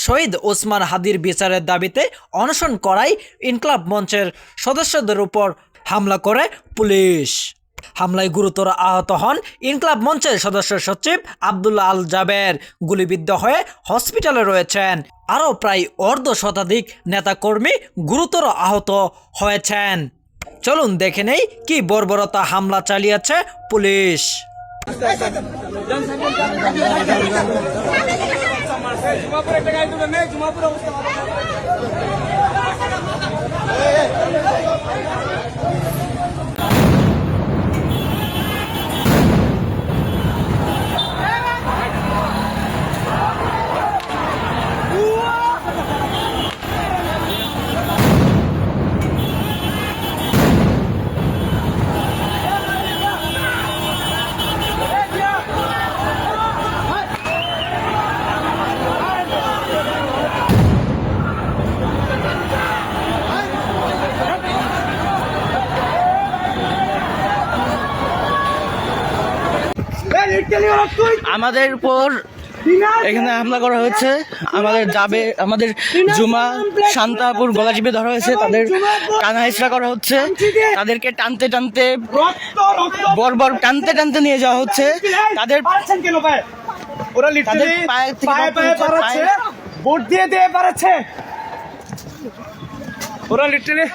শহীদ ওসমান হাদির বিচারের দাবিতে অনশন করায় ইনকলাব মঞ্চের সদস্যদের উপর হামলা করে পুলিশ। হামলায় গুরুতর আহত হন ইনকলাব মঞ্চের সদস্য সচিব আব্দুল্লাহ আল জাবের। গুলিবিদ্ধ হয়ে হসপিটালে রয়েছেন। আরও প্রায় অর্ধ শতাধিক নেতাকর্মী গুরুতর আহত হয়েছেন। চলুন দেখে নেই কি বর্বরতা হামলা চালিয়েছে পুলিশ। আমাদের উপর এখানে হামলা করা হয়েছে। আমাদের জুমা শান্তাপুর গলা চিপে ধরা হয়েছে। তাদের টানা হেঁচড়া করা হচ্ছে। তাদেরকে টানতে বর্বর টানতে নিয়ে যাওয়া হচ্ছে। তাদের পায়ের থেকে ভোট দিয়ে পারাচ্ছে ওরা লিটারালি